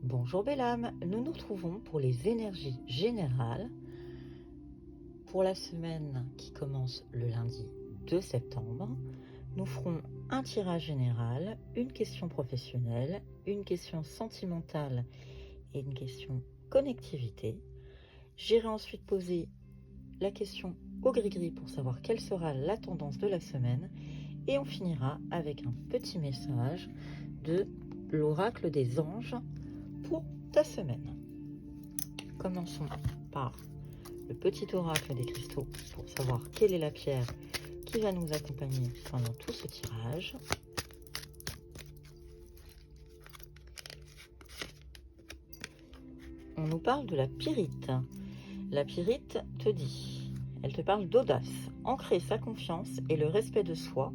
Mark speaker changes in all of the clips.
Speaker 1: Bonjour belle âme, nous nous retrouvons pour les énergies générales pour la semaine qui commence le lundi 2 septembre. Nous ferons un tirage général, une question professionnelle, une question sentimentale et une question connectivité. J'irai ensuite poser la question au gris-gris pour savoir quelle sera la tendance de la semaine et on finira avec un petit message de l'oracle des anges pour ta semaine. Commençons par le petit oracle des cristaux pour savoir quelle est la pierre qui va nous accompagner pendant tout ce tirage. On nous parle de la pyrite. La pyrite te dit, elle te parle d'audace, ancrer sa confiance et le respect de soi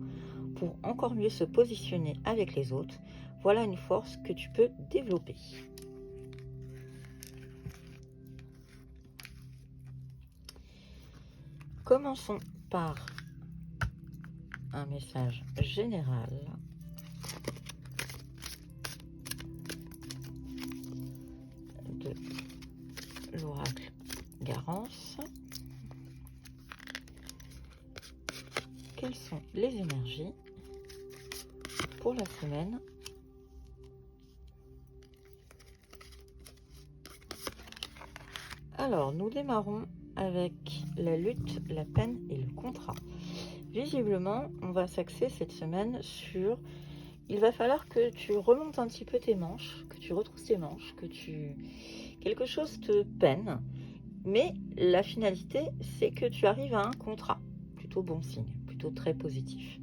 Speaker 1: pour encore mieux se positionner avec les autres. Voilà une force que tu peux développer. Commençons par un message général de l'oracle Garance. Quelles sont les énergies pour la semaine ? Alors, nous démarrons avec la lutte, la peine et le contrat. Visiblement, on va s'axer cette semaine sur... Il va falloir que tu remontes un petit peu tes manches, que tu retrousses tes manches, quelque chose te peine. Mais la finalité, c'est que tu arrives à un contrat. Plutôt bon signe, plutôt très positif.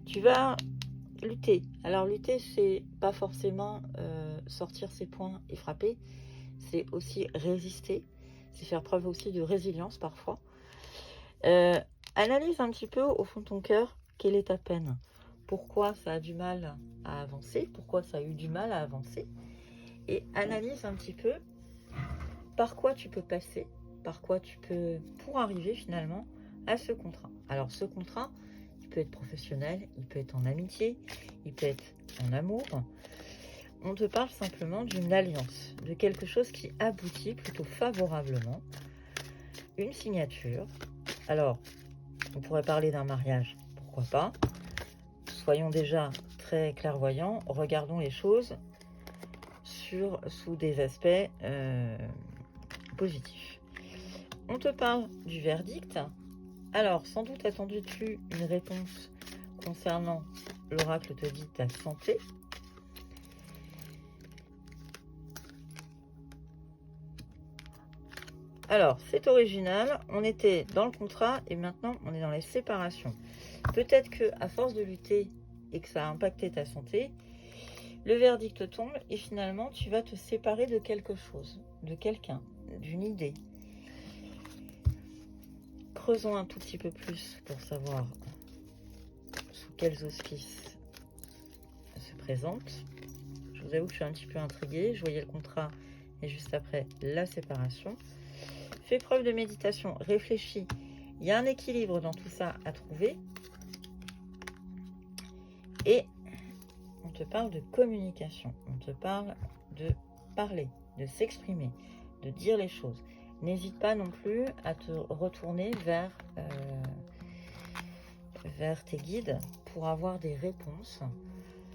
Speaker 1: Tu vas lutter. Alors lutter, c'est pas forcément sortir ses poings et frapper. C'est aussi résister. C'est faire preuve aussi de résilience parfois. Analyse un petit peu au fond de ton cœur quelle est ta peine. Pourquoi ça a du mal à avancer, pourquoi ça a eu du mal à avancer. Et analyse un petit peu par quoi tu peux passer, par quoi tu peux, pour arriver finalement à ce contrat. Alors ce contrat, il peut être professionnel, il peut être en amitié, il peut être en amour. On te parle simplement d'une alliance, de quelque chose qui aboutit plutôt favorablement. Une signature. Alors, on pourrait parler d'un mariage, pourquoi pas. Soyons déjà très clairvoyants, regardons les choses sous des aspects positifs. On te parle du verdict. Alors, sans doute attendais-tu une réponse concernant, l'oracle te dit, ta santé. Alors, c'est original, on était dans le contrat et maintenant on est dans les séparations. Peut-être que à force de lutter et que ça a impacté ta santé, le verdict tombe et finalement tu vas te séparer de quelque chose, de quelqu'un, d'une idée. Creusons un tout petit peu plus pour savoir sous quels auspices se présente. Je vous avoue que je suis un petit peu intriguée. Je voyais le contrat et juste après la séparation. Fais preuve de méditation, réfléchis. Il y a un équilibre dans tout ça à trouver. Et on te parle de communication. On te parle de parler, de s'exprimer, de dire les choses. N'hésite pas non plus à te retourner vers tes guides pour avoir des réponses.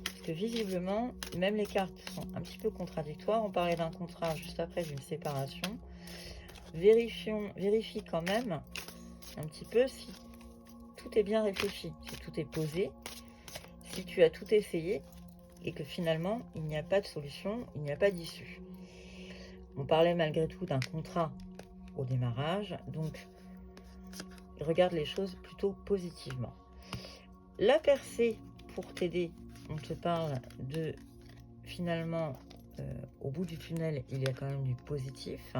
Speaker 1: Parce que visiblement, même les cartes sont un petit peu contradictoires. On parlait d'un contrat juste après d'une séparation. Vérifie quand même un petit peu si tout est bien réfléchi, si tout est posé, si tu as tout essayé et que finalement, il n'y a pas de solution, il n'y a pas d'issue. On parlait malgré tout d'un contrat au démarrage, donc regarde les choses plutôt positivement. La percée, pour t'aider, on te parle de finalement, au bout du tunnel, il y a quand même du positif.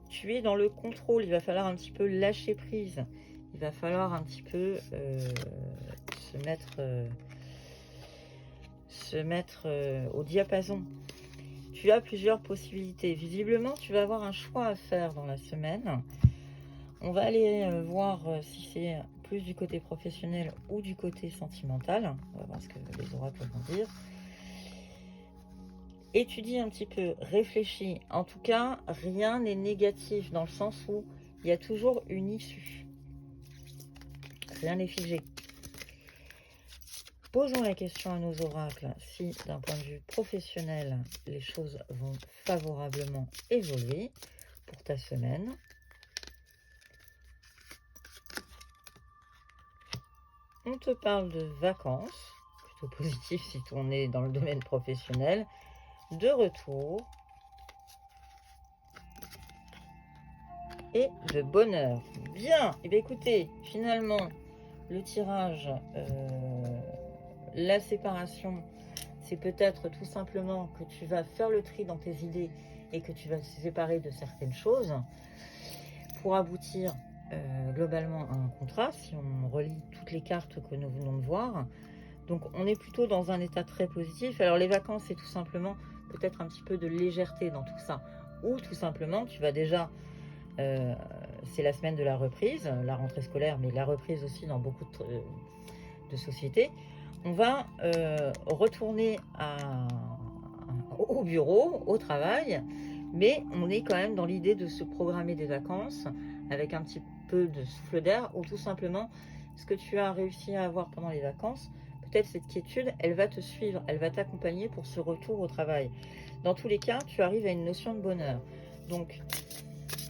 Speaker 1: Tu es dans le contrôle, il va falloir un petit peu lâcher prise. Il va falloir un petit peu se mettre au diapason. Tu as plusieurs possibilités. Visiblement, tu vas avoir un choix à faire dans la semaine. On va aller voir si c'est plus du côté professionnel ou du côté sentimental. On va voir ce que les oracles vont dire. étudie un petit peu, réfléchis. En tout cas, rien n'est négatif dans le sens où il y a toujours une issue. Rien n'est figé. Posons la question à nos oracles si, d'un point de vue professionnel, les choses vont favorablement évoluer pour ta semaine. On te parle de vacances, plutôt positif si on est dans le domaine professionnel, de retour et de bonheur. Bien, et bien écoutez, finalement, le tirage, la séparation, c'est peut-être tout simplement que tu vas faire le tri dans tes idées et que tu vas te séparer de certaines choses pour aboutir globalement à un contrat, si on relie toutes les cartes que nous venons de voir. Donc on est plutôt dans un état très positif. Alors les vacances, c'est tout simplement peut-être un petit peu de légèreté dans tout ça. Ou tout simplement, tu vas déjà... c'est la semaine de la reprise, la rentrée scolaire, mais la reprise aussi dans beaucoup de sociétés. On va retourner au bureau, au travail, mais on est quand même dans l'idée de se programmer des vacances avec un petit peu de souffle d'air, ou tout simplement ce que tu as réussi à avoir pendant les vacances, peut-être cette quiétude, elle va te suivre, elle va t'accompagner pour ce retour au travail. Dans tous les cas, tu arrives à une notion de bonheur. Donc,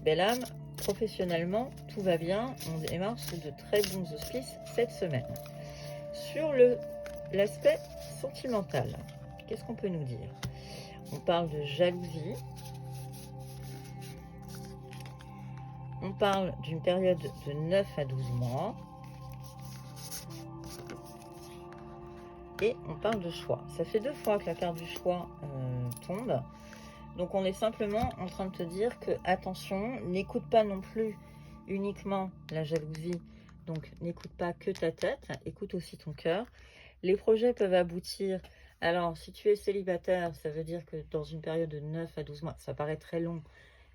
Speaker 1: belle âme, professionnellement, tout va bien, on démarre sous de très bons auspices cette semaine. Sur l'aspect sentimental, qu'est-ce qu'on peut nous dire? On parle de jalousie. On parle d'une période de 9 à 12 mois. Et on parle de choix. Ça fait 2 fois que la carte du choix tombe. Donc on est simplement en train de te dire que, attention, n'écoute pas non plus uniquement la jalousie. Donc n'écoute pas que ta tête, écoute aussi ton cœur. Les projets peuvent aboutir. Alors, si tu es célibataire, ça veut dire que dans une période de 9 à 12 mois, ça paraît très long,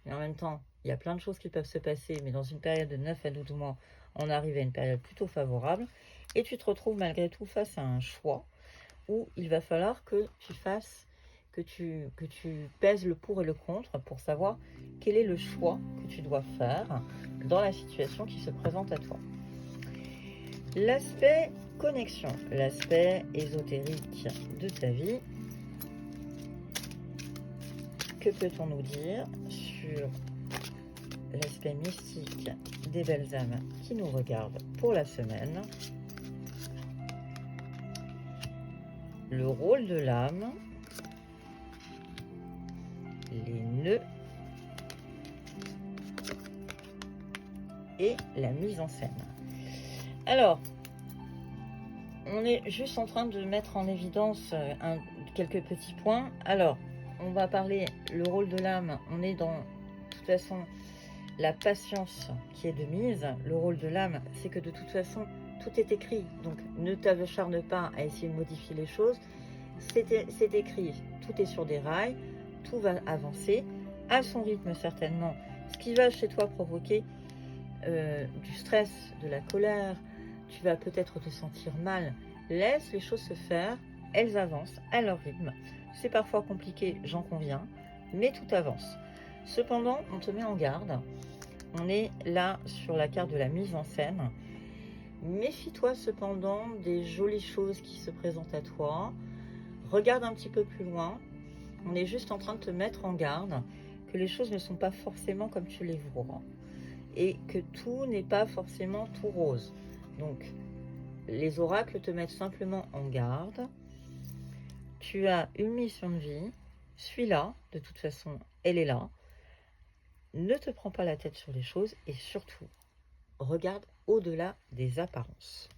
Speaker 1: mais en même temps, il y a plein de choses qui peuvent se passer, mais dans une période de 9 à 12 mois, on arrive à une période plutôt favorable, et tu te retrouves malgré tout face à un choix où il va falloir que tu fasses, que tu pèses le pour et le contre pour savoir quel est le choix que tu dois faire dans la situation qui se présente à toi. L'aspect connexion, l'aspect ésotérique de ta vie. Que peut-on nous dire sur l'aspect mystique des belles âmes qui nous regardent pour la semaine? Le rôle de l'âme, les nœuds et la mise en scène. Alors, on est juste en train de mettre en évidence quelques petits points. Alors, on va parler le rôle de l'âme. On est dans, de toute façon, la patience qui est de mise. Le rôle de l'âme, c'est que de toute façon, tout est écrit. Donc, ne t'acharne pas à essayer de modifier les choses. C'est écrit. Tout est sur des rails. Tout va avancer à son rythme certainement. Ce qui va chez toi provoquer du stress, de la colère. Tu vas peut-être te sentir mal. Laisse les choses se faire. Elles avancent à leur rythme. C'est parfois compliqué, j'en conviens, mais tout avance. Cependant, on te met en garde. On est là sur la carte de la mise en scène. Méfie-toi cependant des jolies choses qui se présentent à toi. Regarde un petit peu plus loin. On est juste en train de te mettre en garde que les choses ne sont pas forcément comme tu les vois et que tout n'est pas forcément tout rose. Donc, les oracles te mettent simplement en garde. Tu as une mission de vie, suis-la, de toute façon, elle est là. Ne te prends pas la tête sur les choses et surtout, regarde au-delà des apparences.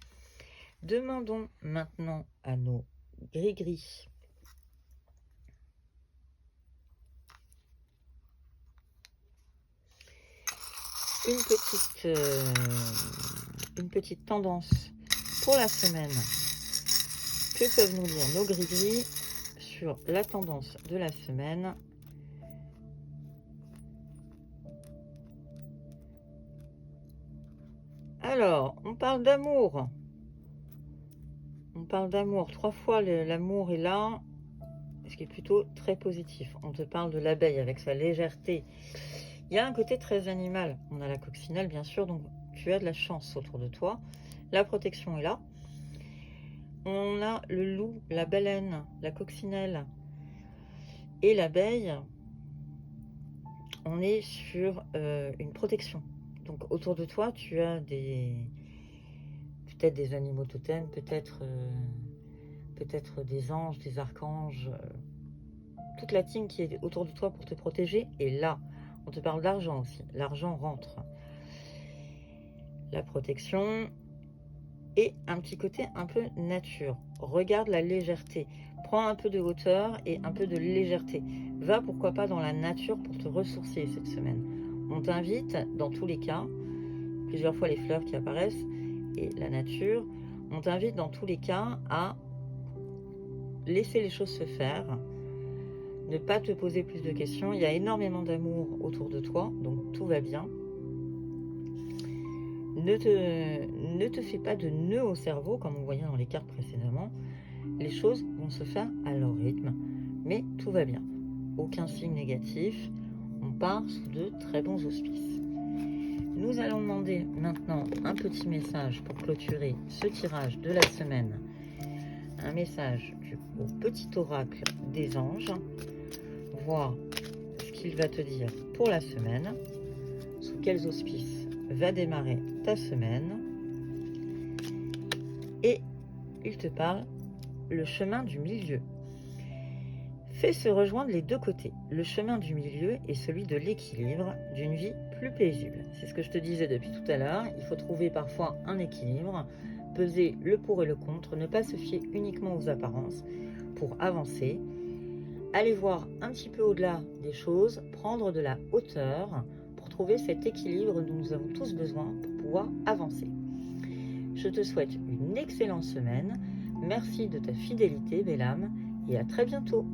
Speaker 1: Demandons maintenant à nos gris-gris une petite tendance pour la semaine. Que peuvent nous dire nos gris-gris sur la tendance de la semaine? Alors, on parle d'amour. On parle d'amour. 3 fois l'amour est là. ce qui est plutôt très positif. On te parle de l'abeille avec sa légèreté. Il y a un côté très animal. On a la coccinelle, bien sûr, donc tu as de la chance autour de toi. La protection est là. On a le loup, la baleine, la coccinelle et l'abeille. On est sur une protection. Donc autour de toi, tu as peut-être des animaux totems, peut-être des anges, des archanges, toute la team qui est autour de toi pour te protéger. Et là, on te parle d'argent aussi. L'argent rentre. La protection et un petit côté un peu nature. Regarde la légèreté. Prends un peu de hauteur et un peu de légèreté. Va pourquoi pas dans la nature pour te ressourcer cette semaine. On t'invite dans tous les cas, plusieurs fois les fleurs qui apparaissent et la nature, on t'invite dans tous les cas à laisser les choses se faire, ne pas te poser plus de questions. Il y a énormément d'amour autour de toi, donc tout va bien. Ne te fais pas de nœuds au cerveau, comme on voyait dans les cartes précédemment. Les choses vont se faire à leur rythme, mais tout va bien. Aucun signe négatif. On part sous de très bons auspices. Nous allons demander maintenant un petit message pour clôturer ce tirage de la semaine. Un message au petit oracle des anges. Voir ce qu'il va te dire pour la semaine. Sous quels auspices va démarrer ta semaine. Et il te parle le chemin du milieu. Fais se rejoindre les deux côtés. Le chemin du milieu est celui de l'équilibre, d'une vie plus paisible. C'est ce que je te disais depuis tout à l'heure. Il faut trouver parfois un équilibre, peser le pour et le contre, ne pas se fier uniquement aux apparences pour avancer. Aller voir un petit peu au-delà des choses, prendre de la hauteur pour trouver cet équilibre dont nous avons tous besoin pour pouvoir avancer. Je te souhaite une excellente semaine. Merci de ta fidélité, belle âme, et à très bientôt.